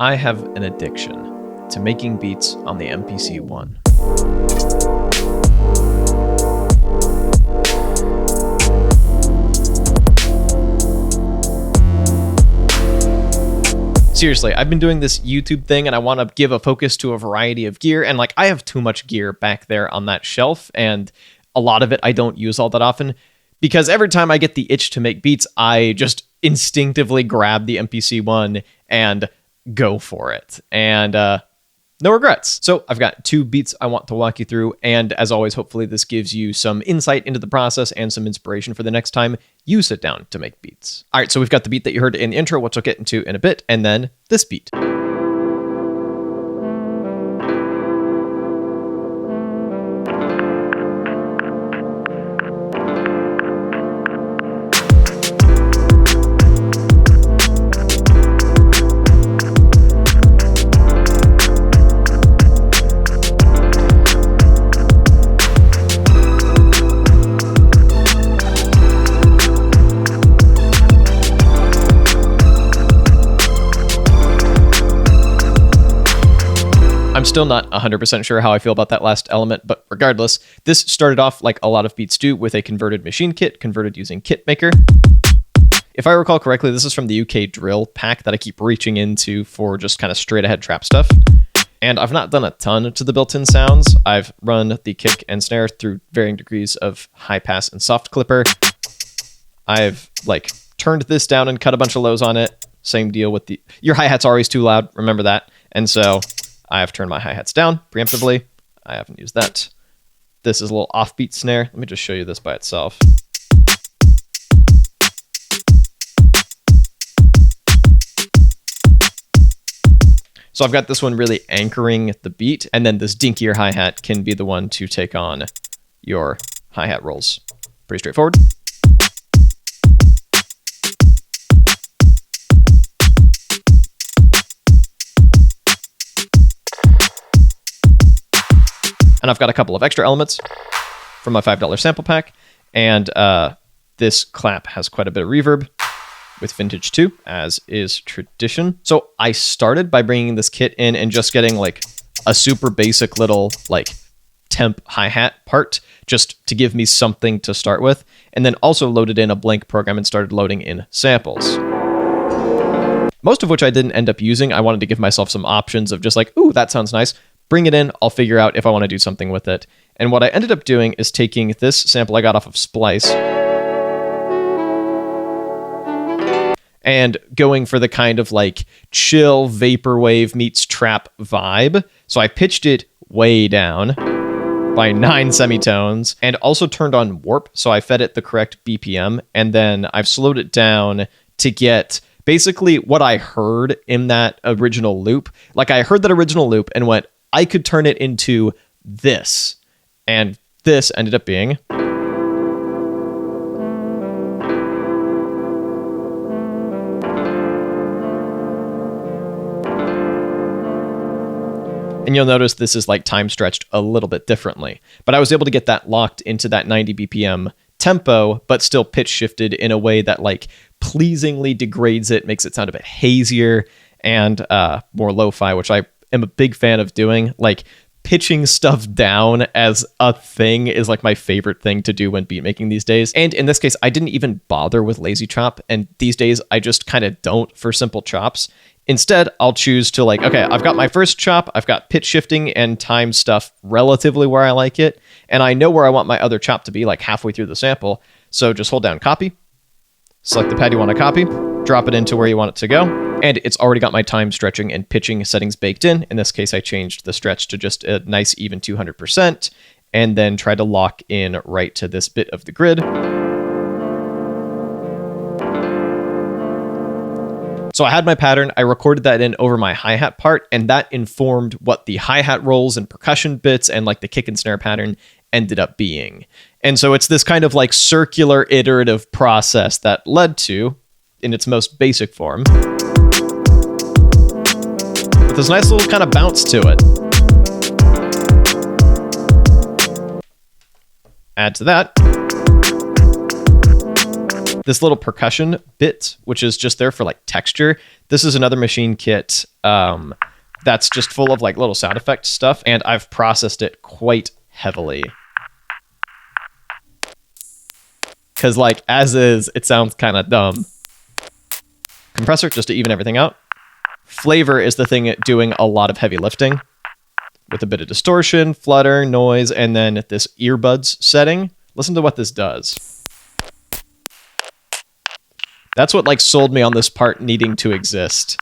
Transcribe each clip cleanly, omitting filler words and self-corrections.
I have an addiction to making beats on the MPC One. Seriously, I've been doing this YouTube thing and I want to give a focus to a variety of gear, and I have too much gear back there on that shelf, and a lot of it I don't use all that often because every time I get the itch to make beats, I just instinctively grab the MPC One and go for it. And no regrets. So I've got 2 beats I want to walk you through, and as always, hopefully this gives you some insight into the process and some inspiration for the next time you sit down to make beats. All right, so we've got the beat that you heard in the intro, which I'll get into in a bit, and then this beat. I'm still not 100% sure how I feel about that last element, but regardless, this started off like a lot of beats do with a converted machine kit, converted using Kitmaker. If I recall correctly, this is from the UK drill pack that I keep reaching into for just kind of straight ahead trap stuff. And I've not done a ton to the built-in sounds. I've run the kick and snare through varying degrees of high pass and soft clipper. I've turned this down and cut a bunch of lows on it. Same deal with your hi-hats are always too loud, remember that. And so I have turned my hi-hats down preemptively. I haven't used that. This is a little offbeat snare. Let me just show you this by itself. So I've got this one really anchoring the beat, and then this dinkier hi-hat can be the one to take on your hi-hat rolls. Pretty straightforward. And I've got a couple of extra elements from my $5 sample pack. And this clap has quite a bit of reverb with Vintage 2, as is tradition. So I started by bringing this kit in and just getting a super basic little temp hi-hat part just to give me something to start with. And then also loaded in a blank program and started loading in samples. Most of which I didn't end up using. I wanted to give myself some options of just ooh, that sounds nice. Bring it in, I'll figure out if I want to do something with it. And what I ended up doing is taking this sample I got off of Splice and going for the kind of chill vaporwave meets trap vibe. So I pitched it way down by 9 semitones and also turned on warp. So I fed it the correct BPM, and then I've slowed it down to get basically what I heard in that original loop. I heard that original loop and went, I could turn it into this. And this ended up being. And you'll notice this is time stretched a little bit differently. But I was able to get that locked into that 90 BPM tempo, but still pitch shifted in a way that pleasingly degrades it, makes it sound a bit hazier and more lo-fi, which I am a big fan of doing. Pitching stuff down as a thing is my favorite thing to do when beat making these days. And in this case, I didn't even bother with lazy chop, and these days I just kind of don't for simple chops. Instead, I'll choose to okay, I've got my first chop, I've got pitch shifting and time stuff relatively where I like it, and I know where I want my other chop to be halfway through the sample. So just hold down copy, select the pad you want to copy, drop it into where you want it to go. And it's already got my time stretching and pitching settings baked in. In this case, I changed the stretch to just a nice even 200%, and then tried to lock in right to this bit of the grid. So I had my pattern, I recorded that in over my hi-hat part, and that informed what the hi-hat rolls and percussion bits and the kick and snare pattern ended up being. And so it's this kind of circular iterative process that led to, in its most basic form, with this nice little kind of bounce to it. Add to that this little percussion bit, which is just there for like texture. This is another machine kit that's just full of like little sound effect stuff, and I've processed it quite heavily. Because like as is, it sounds kind of dumb. Compressor, just to even everything out. Flavor is the thing doing a lot of heavy lifting with a bit of distortion, flutter, noise, and then this earbuds setting. Listen to what this does. That's what like sold me on this part needing to exist.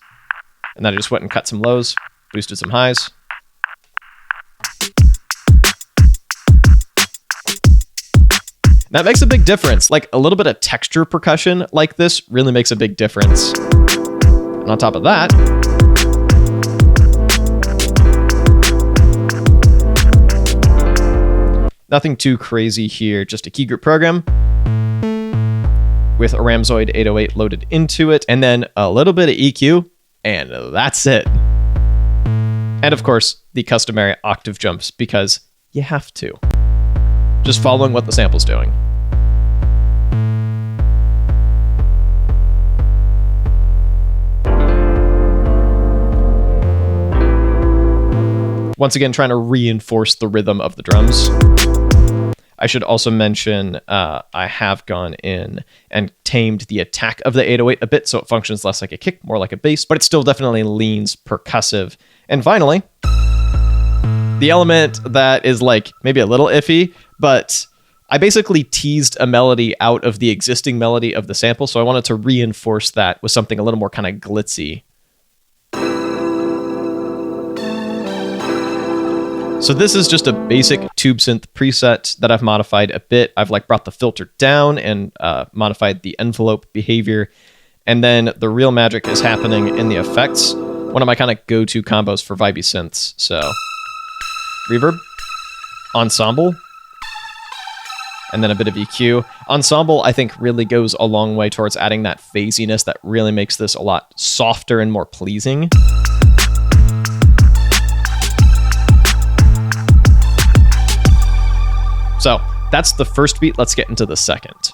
And then I just went and cut some lows, boosted some highs. That makes a big difference. Like a little bit of texture percussion like this really makes a big difference. And on top of that, nothing too crazy here, just a key group program with a Ramzoid 808 loaded into it, and then a little bit of EQ, and that's it. And of course, the customary octave jumps, because you have to. Just following what the sample's doing. Once again, trying to reinforce the rhythm of the drums. I should also mention I have gone in and tamed the attack of the 808 a bit, so it functions less like a kick, more like a bass, but it still definitely leans percussive. And finally, the element that is like maybe a little iffy, but I basically teased a melody out of the existing melody of the sample, so I wanted to reinforce that with something a little more kind of glitzy. So this is just a basic tube synth preset that I've modified a bit. I've like brought the filter down and modified the envelope behavior. And then the real magic is happening in the effects. One of my kind of go-to combos for vibey synths. So reverb, ensemble, and then a bit of EQ. Ensemble, I think, really goes a long way towards adding that phasiness that really makes this a lot softer and more pleasing. So that's the first beat. Let's get into the second.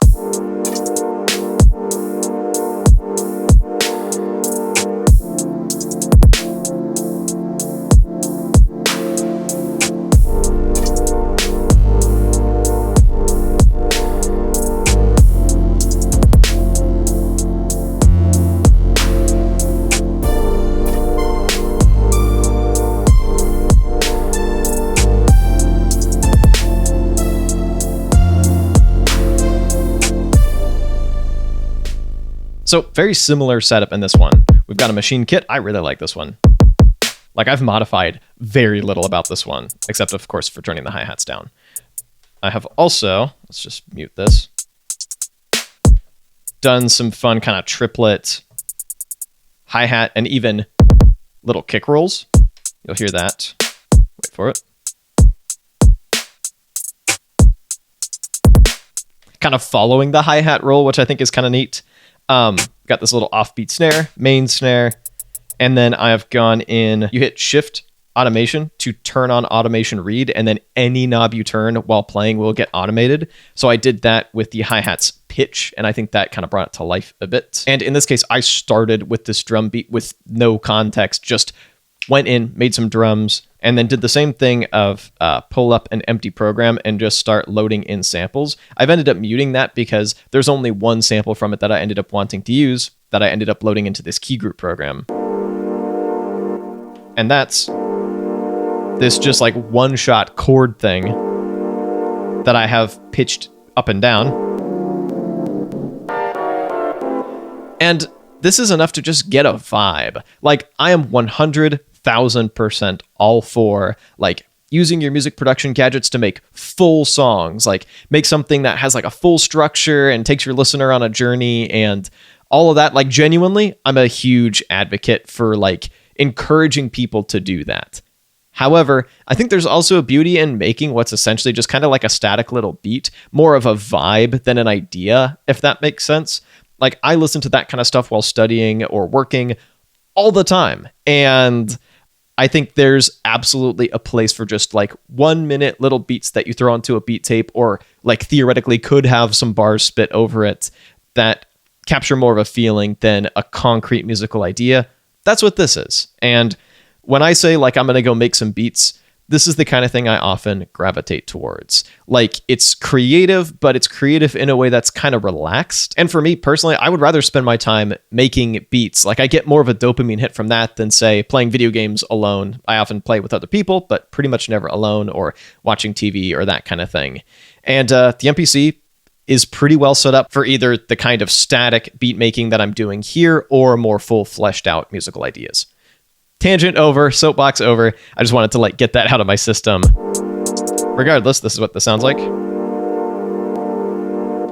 So very similar setup in this one. We've got a machine kit. I really like this one. Like I've modified very little about this one, except of course for turning the hi-hats down. I have also, let's just mute this, done some fun kind of triplet hi-hat and even little kick rolls. You'll hear that. Wait for it. Kind of following the hi-hat roll, which I think is kind of neat. Got this little offbeat snare, main snare, and then I have gone in, you hit shift automation to turn on automation read, and then any knob you turn while playing will get automated. So I did that with the hi-hats pitch, and I think that kind of brought it to life a bit. And in this case, I started with this drum beat with no context, just went in, made some drums, and then did the same thing of pull up an empty program and just start loading in samples. I've ended up muting that because there's only one sample from it that I ended up wanting to use that I ended up loading into this key group program. And that's this just like one-shot chord thing that I have pitched up and down. And this is enough to just get a vibe. Like I am 100,000% all for like using your music production gadgets to make full songs, like make something that has like a full structure and takes your listener on a journey and all of that. Like genuinely, I'm a huge advocate for like encouraging people to do that. However, I think there's also a beauty in making what's essentially just kind of like a static little beat, more of a vibe than an idea, if that makes sense. Like I listen to that kind of stuff while studying or working all the time. And I think there's absolutely a place for just like 1 minute little beats that you throw onto a beat tape or like theoretically could have some bars spit over it that capture more of a feeling than a concrete musical idea. That's what this is. And when I say like I'm going to go make some beats, this is the kind of thing I often gravitate towards. Like, it's creative, but it's creative in a way that's kind of relaxed. And for me personally, I would rather spend my time making beats. Like, I get more of a dopamine hit from that than, say, playing video games alone. I often play with other people, but pretty much never alone, or watching TV or that kind of thing. And the MPC is pretty well set up for either the kind of static beat making that I'm doing here or more full fleshed out musical ideas. Tangent over, soapbox over. I just wanted to like get that out of my system. Regardless, this is what this sounds like.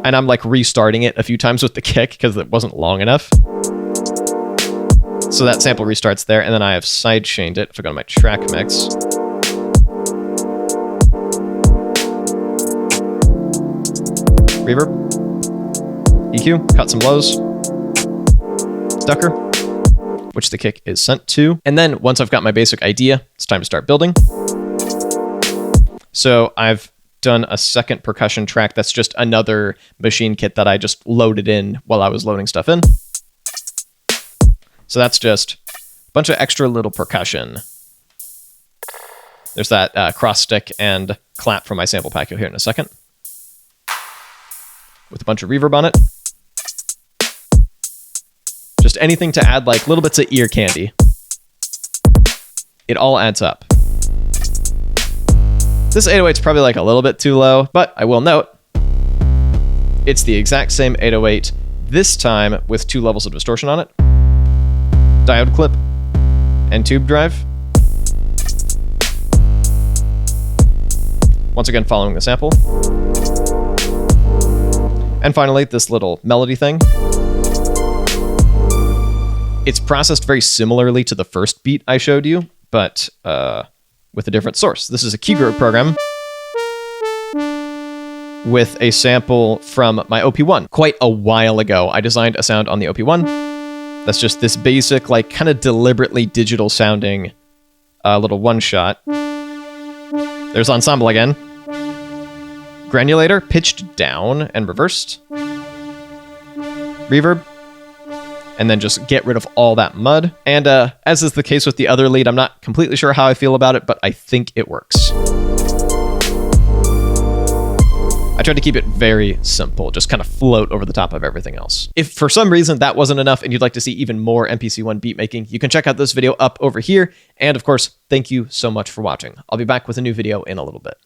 And I'm like restarting it a few times with the kick because it wasn't long enough. So that sample restarts there, and then I have sidechained it. If I go to my track mix. Reverb. EQ, cut some lows. Ducker, which the kick is sent to. And then once I've got my basic idea, it's time to start building. So I've done a second percussion track that's just another machine kit that I just loaded in while I was loading stuff in. So that's just a bunch of extra little percussion. There's that cross stick and clap from my sample pack. You'll hear in a second. With a bunch of reverb on it. Just anything to add like little bits of ear candy. It all adds up. This 808's probably like a little bit too low, but I will note, it's the exact same 808, this time with 2 levels of distortion on it. Diode clip and tube drive. Once again, following the sample. And finally, this little melody thing. It's processed very similarly to the first beat I showed you, but with a different source. This is a keyboard program with a sample from my OP1. Quite a while ago, I designed a sound on the OP1. That's just this basic, like, kind of deliberately digital sounding little one-shot. There's ensemble again. Granulator, pitched down and reversed. Reverb. And then just get rid of all that mud. And as is the case with the other lead, I'm not completely sure how I feel about it, but I think it works. I tried to keep it very simple, just kind of float over the top of everything else. If for some reason that wasn't enough and you'd like to see even more MPC One beat making, you can check out this video up over here. And of course, thank you so much for watching. I'll be back with a new video in a little bit.